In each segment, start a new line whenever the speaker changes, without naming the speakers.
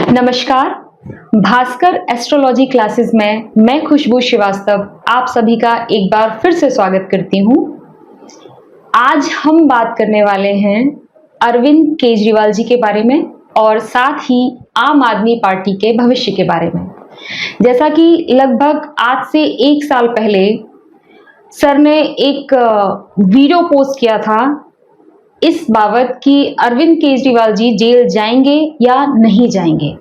नमस्कार। Bhaskar astrology classes में मैं खुशबू श्रीवास्तव आप सभी का एक बार फिर से स्वागत करती हूँ। आज हम बात करने वाले हैं अरविंद केजरीवाल जी के बारे में और साथ ही आम आदमी पार्टी के भविष्य के बारे में। जैसा कि लगभग आज से 1 साल पहले सर ने एक वीडियो पोस्ट किया था इस बाबत कि अरविंद केजरीवाल जी जेल जाएंगे या नहीं जाएंगे।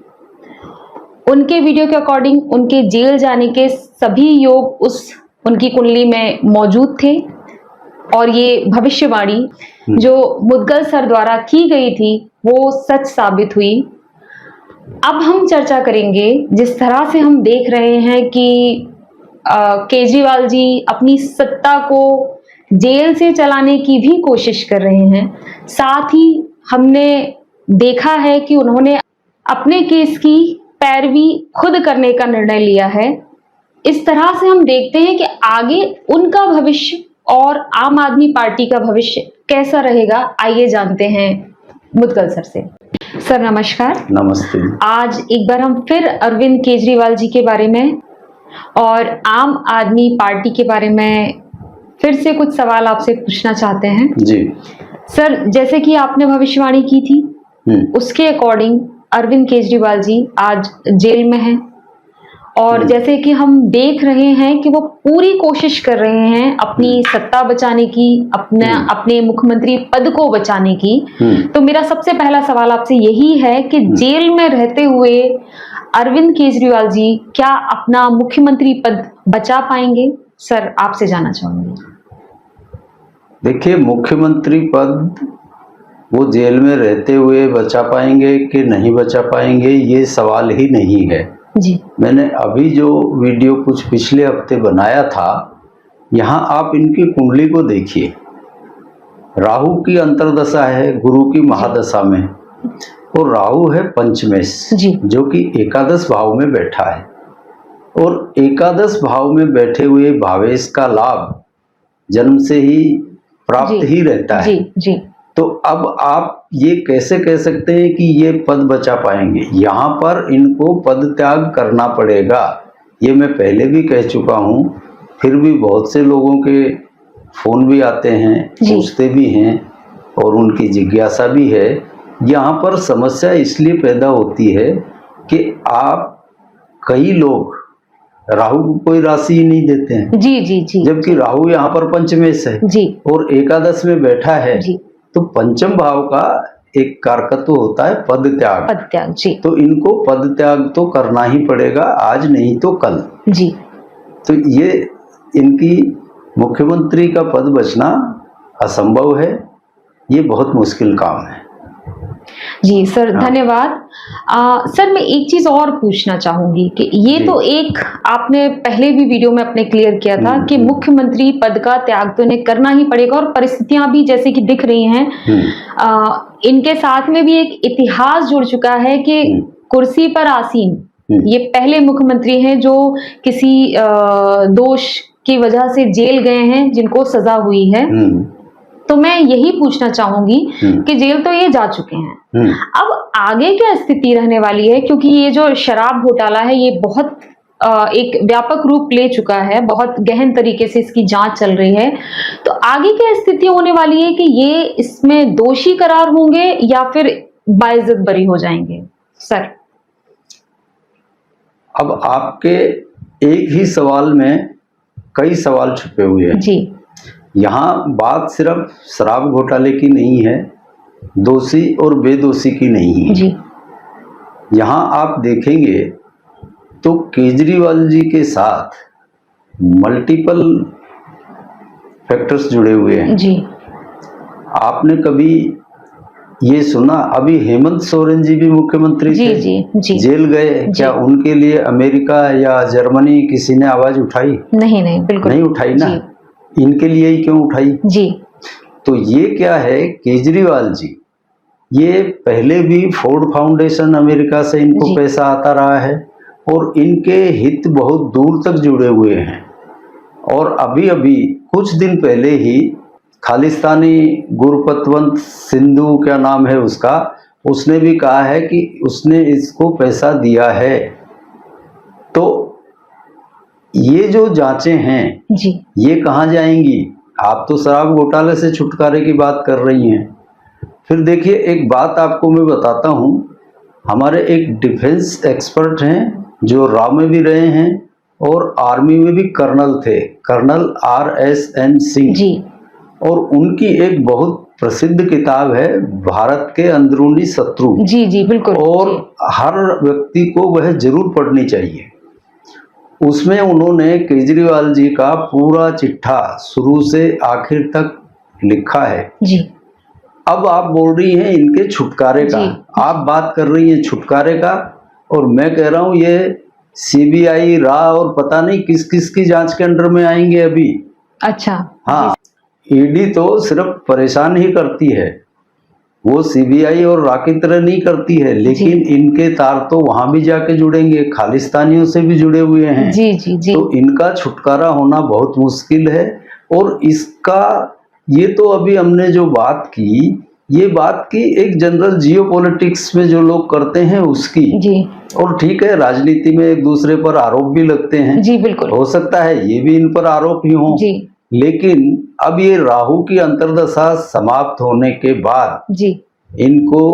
उनके वीडियो के अकॉर्डिंग उनके जेल जाने के सभी योग उनकी कुंडली में मौजूद थे और ये भविष्यवाणी जो मुदगल सर द्वारा की गई थी वो सच साबित हुई। अब हम चर्चा करेंगे जिस तरह से हम देख रहे हैं कि केजरीवाल जी अपनी सत्ता को जेल से चलाने की भी कोशिश कर रहे हैं। साथ ही हमने देखा है कि उन्होंने अपने केस की पैरवी खुद करने का निर्णय लिया है। इस तरह से हम देखते हैं कि आगे उनका भविष्य और आम आदमी पार्टी का भविष्य कैसा रहेगा। आइए जानते हैं मुदगल सर से। सर नमस्कार।
नमस्ते।
आज एक बार हम फिर अरविंद केजरीवाल जी के बारे में और आम आदमी पार्टी के बारे में फिर से कुछ सवाल आपसे पूछना चाहते हैं।
जी
सर, जैसे कि आपने भविष्यवाणी की थी उसके अकॉर्डिंग अरविंद केजरीवाल जी आज जेल में हैं और जैसे कि हम देख रहे हैं कि वो पूरी कोशिश कर रहे हैं अपनी सत्ता बचाने की, अपने मुख्यमंत्री पद को बचाने की। तो मेरा सबसे पहला सवाल आपसे यही है कि जेल में रहते हुए अरविंद केजरीवाल जी क्या अपना मुख्यमंत्री पद बचा पाएंगे? सर आपसे जानना चाहूंगी।
देखिए, मुख्यमंत्री पद वो जेल में रहते हुए बचा पाएंगे कि नहीं बचा पाएंगे ये सवाल ही नहीं है
जी।
मैंने अभी जो वीडियो कुछ पिछले हफ्ते बनाया था, यहाँ आप इनकी कुंडली को देखिए। राहु की अंतर्दशा है गुरु की महादशा में और राहु है पंचमेश जो कि एकादश भाव में बैठा है और एकादश भाव में बैठे हुए भावेश का लाभ जन्म से ही प्राप्त ही रहता है।
जी।
तो अब आप ये कैसे कह सकते हैं कि ये पद बचा पाएंगे? यहाँ पर इनको पद त्याग करना पड़ेगा। ये मैं पहले भी कह चुका हूँ, फिर भी बहुत से लोगों के फोन भी आते हैं, पूछते भी हैं और उनकी जिज्ञासा भी है। यहाँ पर समस्या इसलिए पैदा होती है कि आप कई लोग राहु को कोई राशि ही नहीं देते हैं।
जी।
जबकि राहु यहाँ पर पंचमेश है
जी
और एकादश में बैठा है
जी।
तो पंचम भाव का एक कारकत्व होता है पद त्याग
जी।
तो इनको पद त्याग तो करना ही पड़ेगा, आज नहीं तो कल
जी।
तो ये इनकी मुख्यमंत्री का पद बचना असंभव है, ये बहुत मुश्किल काम है।
जी सर, धन्यवाद। सर मैं एक चीज और पूछना चाहूंगी कि ये तो एक आपने पहले भी वीडियो में अपने क्लियर किया था कि मुख्यमंत्री पद का त्याग तो इन्हें करना ही पड़ेगा और परिस्थितियां भी जैसे कि दिख रही हैं इनके साथ में भी एक इतिहास जुड़ चुका है कि कुर्सी पर आसीन ये पहले मुख्यमंत्री हैं जो किसी दोष की वजह से जेल गए हैं, जिनको सजा हुई है। तो मैं यही पूछना चाहूंगी कि जेल तो ये जा चुके हैं, अब आगे क्या स्थिति रहने वाली है? क्योंकि ये जो शराब घोटाला है ये बहुत एक व्यापक रूप ले चुका है, बहुत गहन तरीके से इसकी जांच चल रही है। तो आगे क्या स्थिति होने वाली है कि ये इसमें दोषी करार होंगे या फिर बाइज्जत बरी हो जाएंगे? सर अब
आपके एक ही सवाल में कई सवाल छुपे हुए हैं
जी।
यहाँ बात सिर्फ शराब घोटाले की नहीं है, दोषी और बेदोषी की नहीं है
जी।
यहाँ आप देखेंगे तो केजरीवाल जी के साथ मल्टीपल फैक्टर्स जुड़े हुए हैं
जी।
आपने कभी ये सुना अभी हेमंत सोरेन जी भी मुख्यमंत्री थे,
जी।
जेल गए, क्या उनके लिए अमेरिका या जर्मनी किसी ने आवाज उठाई?
नहीं बिल्कुल
नहीं उठाई ना। इनके लिए ही क्यों उठाई
जी?
तो ये क्या है, केजरीवाल जी ये पहले भी फोर्ड फाउंडेशन अमेरिका से इनको पैसा आता रहा है और इनके हित बहुत दूर तक जुड़े हुए हैं और अभी कुछ दिन पहले ही खालिस्तानी गुरपतवंत सिंधु क्या नाम है उसका, उसने भी कहा है कि उसने इसको पैसा दिया है। तो ये जो जांचें हैं
जी
ये कहाँ जाएंगी? आप तो शराब घोटाले से छुटकारे की बात कर रही हैं। फिर देखिए, एक बात आपको मैं बताता हूँ। हमारे एक डिफेंस एक्सपर्ट हैं जो रॉ में भी रहे हैं और आर्मी में भी कर्नल थे, कर्नल RSN सिंह
जी
और उनकी एक बहुत प्रसिद्ध किताब है भारत के अंदरूनी शत्रु।
जी जी बिल्कुल।
और
जी
हर व्यक्ति को वह जरूर पढ़नी चाहिए। उसमें उन्होंने केजरीवाल जी का पूरा चिट्ठा शुरू से आखिर तक लिखा है।
जी
अब आप बोल रही हैं इनके छुटकारे का,
जी।
आप बात कर रही हैं छुटकारे का, और मैं कह रहा हूं ये CBI, रा और पता नहीं किस किस की जांच के अंडर में आएंगे अभी।
अच्छा।
हाँ, ईडी तो सिर्फ परेशान ही करती है, वो CBI और रा की तरह नहीं करती है, लेकिन इनके तार तो वहां भी जाके जुड़ेंगे, खालिस्तानियों से भी जुड़े हुए हैं।
जी जी जी।
तो इनका छुटकारा होना बहुत मुश्किल है। और इसका ये तो अभी हमने जो बात की, ये बात की एक जनरल जियोपॉलिटिक्स में जो लोग करते हैं उसकी।
जी
और ठीक है, राजनीति में एक दूसरे पर आरोप भी लगते हैं,
जी बिल्कुल।
हो सकता है ये भी इन पर आरोप ही हो।
जी
लेकिन अब ये राहु की अंतर्दशा समाप्त होने के बाद
जी
इनको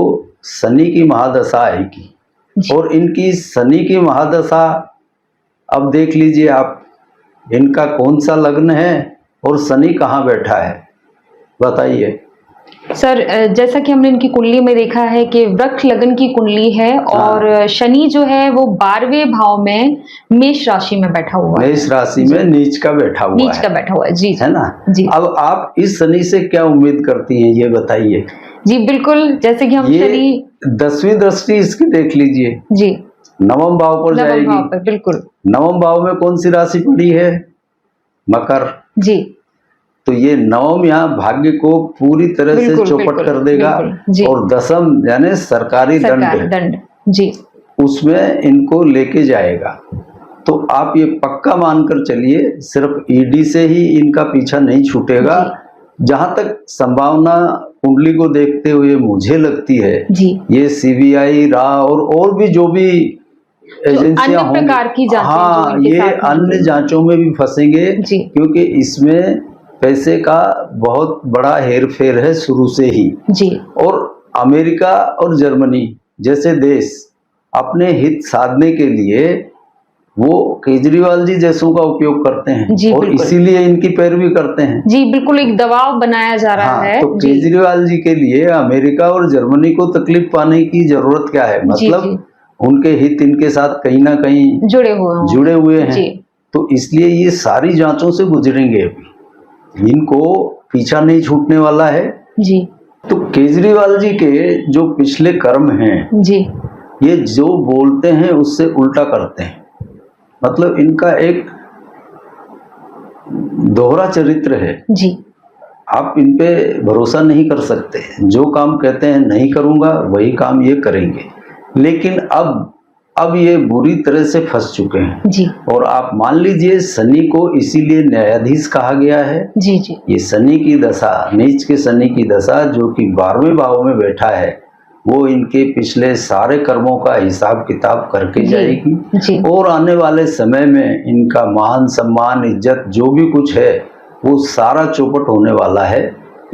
शनि की महादशा आएगी।
जी।
और इनकी शनि की महादशा, अब देख लीजिए आप, इनका कौन सा लग्न है और शनि कहाँ बैठा है, बताइए।
सर जैसा कि हमने इनकी कुंडली में देखा है कि वृक्ष लगन की कुंडली है और शनि जो है वो 12वें भाव में मेष राशि में बैठा हुआ है।
मेष राशि में नीच का बैठा हुआ
नीच का बैठा हुआ है। जी
है ना
जी।
अब आप इस शनि से क्या उम्मीद करती हैं, ये बताइए।
जी बिल्कुल, जैसे कि हम
ये
शनि
10वीं दृष्टि इसकी देख लीजिए,
जी
नवम भाव पर
नवम
जाएगी।
भाव पर, बिल्कुल।
नवम भाव में कौन सी राशि पड़ी है? मकर।
जी
तो ये नवम यहाँ भाग्य को पूरी तरह से
बिल्कुल,
चौपट
बिल्कुल,
कर देगा।
बिल्कुल, जी।
और दसम यानी सरकारी
सरकारी दंड, जी
उसमें इनको लेके जाएगा। तो आप ये पक्का मानकर चलिए, सिर्फ ईडी से ही इनका पीछा नहीं छूटेगा। जहां तक संभावना कुंडली को देखते हुए मुझे लगती है,
जी
ये CBI, रा और भी जो भी एजेंसियां
अन्य प्रकार की जांचें जो
हाँ,
इनके
ये
साथ में
अन्य
जुड़ी
जांचों में भी फंसेंगे,
जी।
क्योंकि इसमें पैसे का बहुत बड़ा हेरफेर है शुरू से ही।
जी
और अमेरिका और जर्मनी जैसे देश अपने हित साधने के लिए वो केजरीवाल जी जैसों का उपयोग करते हैं।
जी,
और
बिल्कुल।
इसीलिए इनकी पैरवी करते हैं।
जी बिल्कुल, एक दबाव बनाया जा रहा
हाँ,
है।
तो
जी
केजरीवाल जी के लिए अमेरिका और जर्मनी को तकलीफ पाने की जरूरत क्या है? मतलब
जी।
उनके हित इनके साथ कहीं ना कहीं जुड़े हुए हैं।
जी
तो इसलिए ये सारी जांचों से गुजरेंगे, इनको पीछा नहीं छूटने वाला है।
जी
तो केजरीवाल जी के जो पिछले कर्म हैं,
जी
ये जो बोलते हैं उससे उल्टा करते हैं। मतलब इनका एक दोहरा चरित्र है।
जी
आप इन पे भरोसा नहीं कर सकते। जो काम कहते हैं नहीं करूंगा, वही काम ये करेंगे। लेकिन अब ये बुरी तरह से फंस चुके हैं।
जी
और आप मान लीजिए, शनि को इसीलिए न्यायाधीश कहा गया है।
जी जी
ये शनि की दशा, नीच के शनि की दशा जो कि 12वें भाव में बैठा है, वो इनके पिछले सारे कर्मों का हिसाब किताब करके जाएगी।
जी
और आने वाले समय में इनका मान सम्मान इज्जत जो भी कुछ है वो सारा चौपट होने वाला है।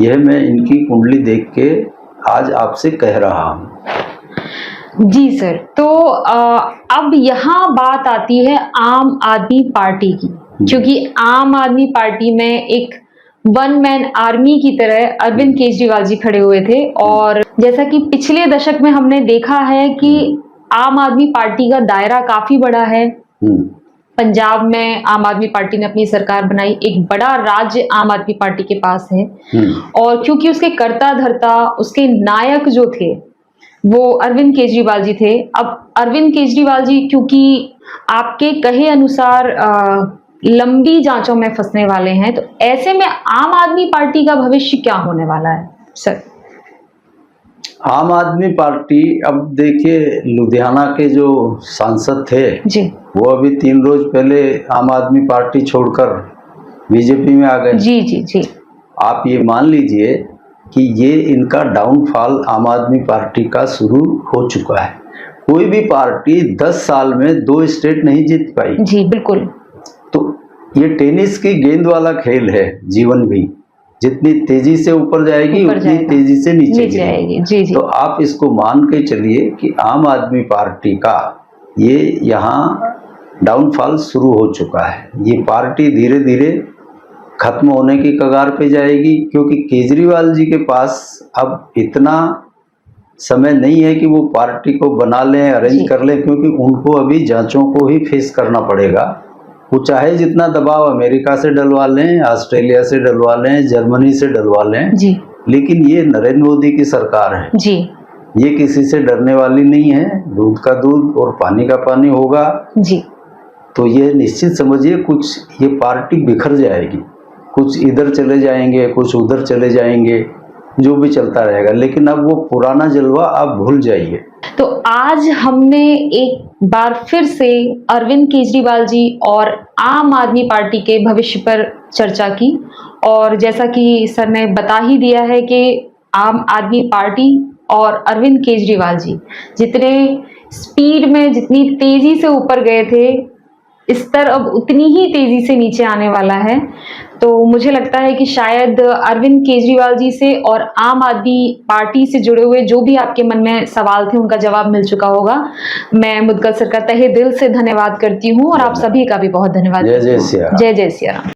यह मैं इनकी कुंडली देख के आज आपसे कह रहा हूँ।
जी सर, तो अब यहाँ बात आती है आम आदमी पार्टी की, क्योंकि आम आदमी पार्टी में एक वन मैन आर्मी की तरह अरविंद केजरीवाल जी खड़े हुए थे। और जैसा कि पिछले दशक में हमने देखा है कि आम आदमी पार्टी का दायरा काफी बड़ा है। पंजाब में आम आदमी पार्टी ने अपनी सरकार बनाई, एक बड़ा राज्य आम आदमी पार्टी के पास है। और क्योंकि उसके कर्ता धर्ता, उसके नायक जो थे वो अरविंद केजरीवाल जी थे। अब अरविंद केजरीवाल जी क्योंकि आपके कहे अनुसार लंबी जांचों में फंसने वाले हैं, तो ऐसे में आम आदमी पार्टी का भविष्य क्या होने वाला है सर?
आम आदमी पार्टी, अब देखिए, लुधियाना के जो सांसद थे
जी,
वो अभी 3 रोज पहले आम आदमी पार्टी छोड़कर बीजेपी में आ गए।
जी जी जी।
आप ये मान लीजिए कि ये इनका डाउनफॉल आम आदमी पार्टी का शुरू हो चुका है। कोई भी पार्टी 10 साल में 2 स्टेट नहीं जीत पाई।
जी बिल्कुल।
तो ये टेनिस की गेंद वाला खेल है जीवन भी, जितनी तेजी से ऊपर जाएगी उतनी तेजी से नीचे गिरेगी।
जी जी।
तो आप इसको मान के चलिए कि आम आदमी पार्टी का ये यहाँ डाउनफॉल शुरू हो चुका है। ये पार्टी धीरे धीरे खत्म होने की कगार पे जाएगी, क्योंकि केजरीवाल जी के पास अब इतना समय नहीं है कि वो पार्टी को बना लें, अरेंज कर लें, क्योंकि उनको अभी जांचों को ही फेस करना पड़ेगा। वो चाहे जितना दबाव अमेरिका से डलवा लें, ऑस्ट्रेलिया से डलवा लें, जर्मनी से डलवा लें जी, लेकिन ये नरेंद्र मोदी की सरकार है जी, ये किसी से डरने वाली नहीं है। दूध का दूध और पानी का पानी होगा जी। तो ये निश्चित समझिए कुछ ये पार्टी बिखर जाएगी, कुछ इधर चले जाएंगे, कुछ उधर चले जाएंगे, जो भी चलता रहेगा, लेकिन अब वो पुराना जलवा आप भूल जाइए।
तो आज हमने एक बार फिर से अरविंद केजरीवाल जी और आम आदमी पार्टी के भविष्य पर चर्चा की, और जैसा कि सर ने बता ही दिया है कि आम आदमी पार्टी और अरविंद केजरीवाल जी जितने स्पीड में, जितनी तेजी से ऊपर गए थे, स्तर अब उतनी ही तेजी से नीचे आने वाला है। तो मुझे लगता है कि शायद अरविंद केजरीवाल जी से और आम आदमी पार्टी से जुड़े हुए जो भी आपके मन में सवाल थे उनका जवाब मिल चुका होगा। मैं मुद्गल सर का तहे दिल से धन्यवाद करती हूँ और आप सभी का भी बहुत धन्यवाद।
जय जय सिया राम।
जय जय सिया राम।